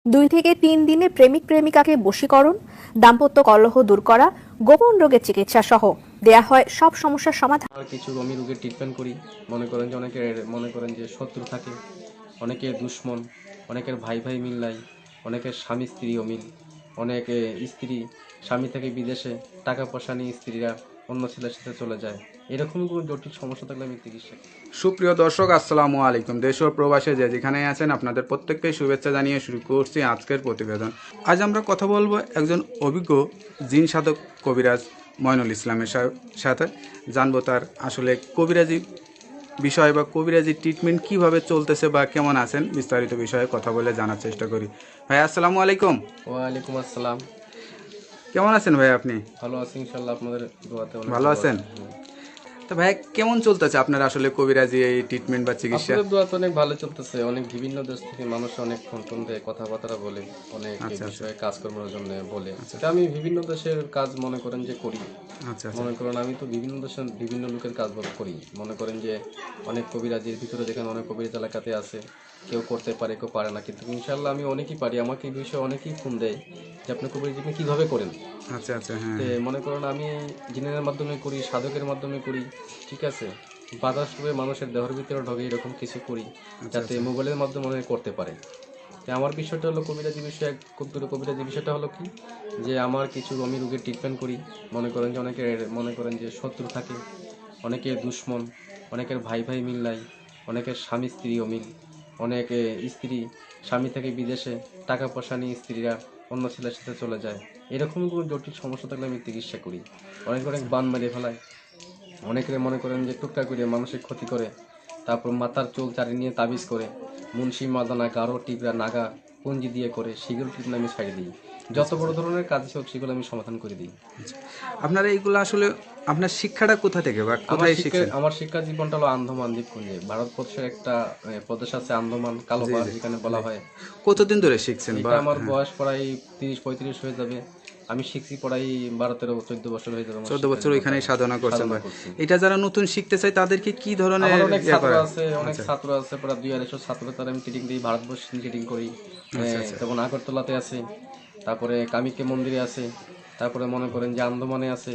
2 থেকে 3 দিনে প্রেমিক প্রেমিকাকে বশীকরণ, দাম্পত্য কলহ দূর করা, গোপন রোগের চিকিৎসা সহ দেয়া হয় সব সমস্যার সমাধান। আর কিছু রোগী রোগের ট্রিটমেন্ট করি। মনে করেন যে অনেকের শত্রু থাকে, অনেকের দুশ্মন, অনেকের ভাই ভাই মিল নাই, অনেকের স্বামী স্ত্রী অমিল, অনেকে স্ত্রী স্বামী থেকে বিদেশে টাকা পয়সা নিয়ে স্ত্রীরা অন্য ছেলের সাথে চলে যায়। এরকম কোনো জটিল সমস্যা থাকলে আমি চিকিৎসা করি। সুপ্রিয় দর্শক, আসসালামু আলাইকুম। দেশ ও প্রবাসে যে যেখানে আছেন আপনাদের প্রত্যেককে শুভেচ্ছা জানিয়ে শুরু করছি আজকের প্রতিবেদন। আজ আমরা কথা বলবো একজন অভিজ্ঞ জিন সাধক কবিরাজ ময়নুল ইসলামের সাথে। জানবো তার আসলে কবিরাজি বিষয় বা কবিরাজি ট্রিটমেন্ট কিভাবে চলতেছে বা কেমন আছেন, বিস্তারিত বিষয়ে কথা বলে জানার চেষ্টা করি। ভাই আসসালামু আলাইকুম। ওয়ালাইকুম আসসালাম। কেমন আছেন ভাই আপনি? ভালো আছি ইনশাল্লাহ, আপনাদের দোয়াতে অনেক ভালো আছেন? তো ভাই কেমন চলতেছে আপনার আসলে কবিরাজি এই ট্রিটমেন্ট বা চিকিৎসা? আপনাদের দোয়াতে অনেক ভালো চলতেছে। অনেক বিভিন্ন দেশ থেকে মানুষ অনেক ফোন টোন দেয়, কথাবার্তা বলে, অনেক এই বিষয়ে কাজকর্মের জন্য বলে। তা আমি বিভিন্ন দেশের কাজ মনে করেন যে করি। আচ্ছা আচ্ছা মনে করেন আমি তো বিভিন্ন দেশের বিভিন্ন লোকের কাজ করি। মনে করেন যে অনেক কবিরাজির ভিতরে দেখেন অনেক কবিরাজ এলাকাতে আছে, কেউ করতে পারে কেউ পারে না, কিন্তু ইনশাল্লাহ আমি অনেকই পারি। আমাকে এই বিষয়ে অনেকেই ফোন দেয় যে আপনি কবিরাজি আপনি কীভাবে করেন। আচ্ছা আচ্ছা হ্যাঁ তে মনে করেন আমি জিনের মাধ্যমে করি, সাধকের মাধ্যমে করি, ঠিক আছে। বাতাস রূপে মানুষের দেহের ভিতরে ঢোকে, এরকম কিছু করি যাতে মোবাইলের মাধ্যমে অনেকে করতে পারে। তাই আমার বিষয়টা হলো কবিরাজি বিষয়। কবিরাজি বিষয়টা হলো কি, যে আমার কিছু আমি রোগের ট্রিটমেন্ট করি। মনে করেন যে শত্রু থাকে, অনেকের দুশ্মন, অনেকের ভাই ভাই মিল নাই, অনেকের স্বামী স্ত্রী অমিল, অনেকে স্ত্রী স্বামী থেকে বিদেশে টাকা পয়সা নিয়ে স্ত্রীরা অন্য ছেলের সাথে চলে যায়। এরকম কোনো জটিল সমস্যা থাকলে আমি চিকিৎসা করি। অনেক বান মারিয়ে ফেলায়, অনেকের মনে করেন যে টুকটা করে মানসিক ক্ষতি করে, তারপর মাথার চুল চারি নিয়ে তাবিজ করে, মুন্সি মাদানা গাঢ় টিপরা নাগা পুঞ্জি দিয়ে করে, সেগুলো ট্রিটমেন্ট আমি ছাড়িয়ে দিই। যত বড় ধরনের কাজ হোক সেগুলো আমি সমাধান করে দিই। আপনারা এইগুলো আসলে আপনার শিক্ষাটা কোথা থেকে বা কোথায় শিখছেন? আমার শিক্ষা জীবনটা হলো আন্দামান দ্বীপপুঞ্জে। ভারতবর্ষের একটা প্রদেশ আছে আন্দামান কালোবার, যেখানে বলা হয়। কতদিন ধরে শিখছেন বা এটা আমার বয়স প্রায় 30-35 হয়ে যাবে। আমি শিখছি প্রায় 12-13-14 বছর হয়ে যাবে। 14 বছর ওইখানেই সাধনা করছেন ভাই। করছি। এটা যারা নতুন শিখতে চায় তাদেরকে কি ধরনের আমার অনেক ছাত্র করে? আছে, প্রায় 2-250 ছাত্র, তারা আমি ট্রেনিং দিই। ভারতবর্ষে ট্রেনিং করি। যেমন আগরতলাতে আছে, তারপরে কামিকে মন্দিরে আছে, তারপরে মনে করেন যে আন্দামানে আছে,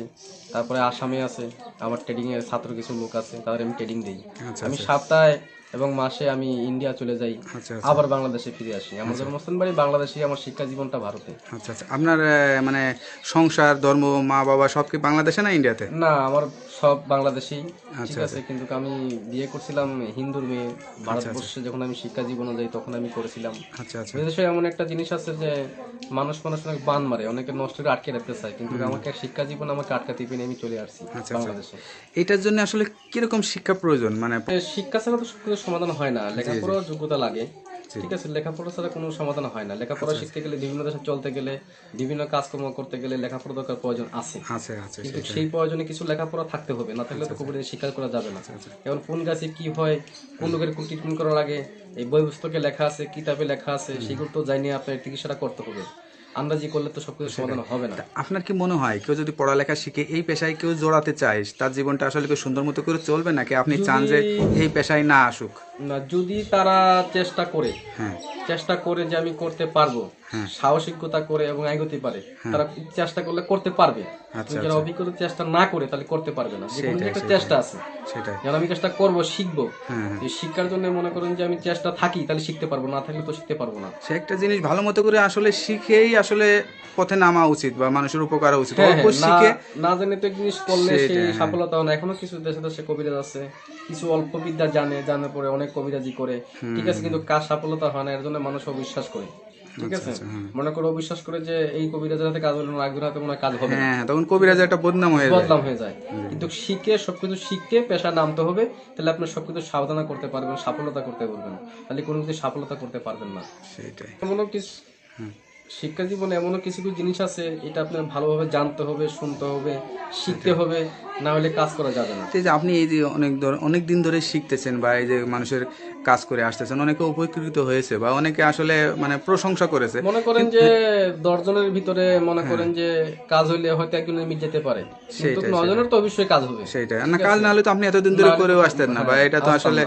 তারপরে আসামে আছে। আমার ট্রেডিং এর ছাত্র কিছু লোক আছে, তাদের আমি ট্রেনিং দিই। আমি সপ্তাহে এবং মাসে আমি ইন্ডিয়া চলে যাই, আবার বাংলাদেশে ফিরে আসি। আমার জন্মস্থান বাড়ি বাংলাদেশে, আমার শিক্ষা জীবনটা ভারতে। আচ্ছা আচ্ছা আপনার মানে সংসার ধর্ম মা বাবা সব কি বাংলাদেশে না ইন্ডিয়াতে? না, আমার সব বাংলাদেশি, ঠিক আছে। কিন্তু আমি বিয়ে করছিলাম হিন্দুর মেয়ে। ভারতবর্ষে যখন আমি শিক্ষা জীবনে যাই তখন আমি করেছিলাম। আচ্ছা আচ্ছা বিদেশে এমন একটা জিনিস আছে যে মানুষ অনেক বান মারে, অনেকে নষ্ট করে আটকে রাখতে চায়, কিন্তু আমাকে শিক্ষা জীবন আমাকে আটকাতে পেরে আমি চলে আসছি বাংলাদেশে। এটার জন্য আসলে কিরকম শিক্ষা প্রয়োজন মানে? শিক্ষা ছাড়া তো সবকিছু সমাধান হয় না, লেখাপড়ার যোগ্যতা লাগে, ঠিক আছে। লেখাপড়া ছাড়া কোনো সমাধান হয় না। লেখাপড়া শিখতে গেলে, বিভিন্ন দেশে চলতে গেলে, বিভিন্ন কাজকর্ম করতে গেলে লেখাপড়া দরকার, প্রয়োজন আছে। আছে আছে কিন্তু সেই প্রয়োজনে কিছু লেখাপড়া থাকতে হবে, না থাকলে তো কবিরাজি শিকার করা যাবে না। এখন কোন গাছে কি হয়, কোন লোকের কোন ট্রিটমেন্ট করা লাগে, এই বই পুস্তকে লেখা আছে, কিতাবে লেখা আছে, সেগুলো তো জানিয়ে আপনার চিকিৎসাটা করতে হবে। আন্দাজি করলে তো সবকিছু সমাধান হবে না। আপনার কি মনে হয় কেউ যদি পড়ালেখা শিখে এই পেশায় কেউ জড়াতে চায়, তার জীবনটা আসলে কেউ সুন্দর মতো করে চলবে, নাকি আপনি চান যে এই পেশায় না আসুক? না, যদি তারা চেষ্টা করে, হ্যাঁ যে আমি করতে পারবো, সাহসিকতা করে এবং এগোতে পারে, তারা চেষ্টা করলে করতে পারবে। যারা অভিজ্ঞতা চেষ্টা না করে তাহলে করতে পারবে না। যেমন একটা চেষ্টা আছে, সেটাই। যেন আমি চেষ্টা করবো, শিখবো, এই শিক্ষার জন্য মনে করেন যে আমি চেষ্টা থাকি, তাহলে শিখতে পারবো, না থাকলে তো শিখতে পারবো না। সে একটা জিনিস ভালো মতো করে আসলে শিখেই আসলে পথে নামা উচিত বা মানুষের উপকার উচিত। অল্প শিখে না জানে তো জিনিস করলে সেই সফলতা হয় না। এখনো কিছু দেশে দেশে কবিরাজ আছে, কিছু অল্প বিদ্যা জানার পরে অনেক কবিরাজি করে, ঠিক আছে, কিন্তু কাজ সফলতা হয় না। এর জন্য মানুষ অবিশ্বাস করে, ঠিক আছে। মনে করো অবিশ্বাস করে যে এই কবিরাজের হাতে কাজ হলো না, একজনের হাতে মনে হয় কাজ হবে না, তখন কবিরাজের একটা বদনাম হয়ে যায়। কিন্তু সবকিছু শিখে পেশা নামতে হবে, তাহলে আপনি সবকিছু সাবধান করতে পারবেন, সফলতা করতে পারবেন। তাহলে কোনো কিছু সফলতা করতে পারবেন না। সেটাই। এমনও কিছু শিক্ষা জীবনে এমনও কিছু কিছু জিনিস আছে, এটা আপনার ভালোভাবে জানতে হবে, শুনতে হবে, শিখতে হবে, না হলে কাজ করা যাবে না। এই যে আপনি এই যে অনেক দিন ধরে শিখতেছেন বা এই যে মানুষের কাজ করে আসতেছেন, অনেকে উপকৃত হয়েছে বা অনেকে আসলে মানে প্রশংসা করেছে। মনে করেন যে 10 জনের ভিতরে মনে করেন যে কাজ হইলে হয়তো একজনের মিট যেতে পারে, কিন্তু 9 জনের তো অবশ্যই কাজ হবে। সেইটাই না, কাজ না হলে তো আপনি এতদিন ধরে করেও আসতেন না, বা এটা তো আসলে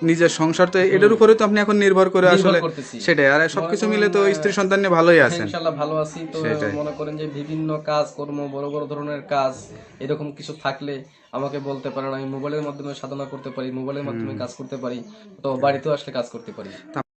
নিজের সংসার, তো এটার উপরে তো আপনি এখন নির্ভর করে আসলে করতেছি। সেটাই। আর সবকিছু মিলে তো স্ত্রী সন্তান নিয়ে ভালোই আছেন। ইনশাআল্লাহ ভালো আছি। তো মনে করেন যে বিভিন্ন কাজ কর্ম, বড় বড় ধরনের কাজ এরকম কিছু থাকলে আমাকে বলতে পারেন, আমি মোবাইলের মাধ্যমে সাধনা করতে পারি, মোবাইলের মাধ্যমে কাজ করতে পারি, তো বাড়িতেও আসলে কাজ করতে পারি।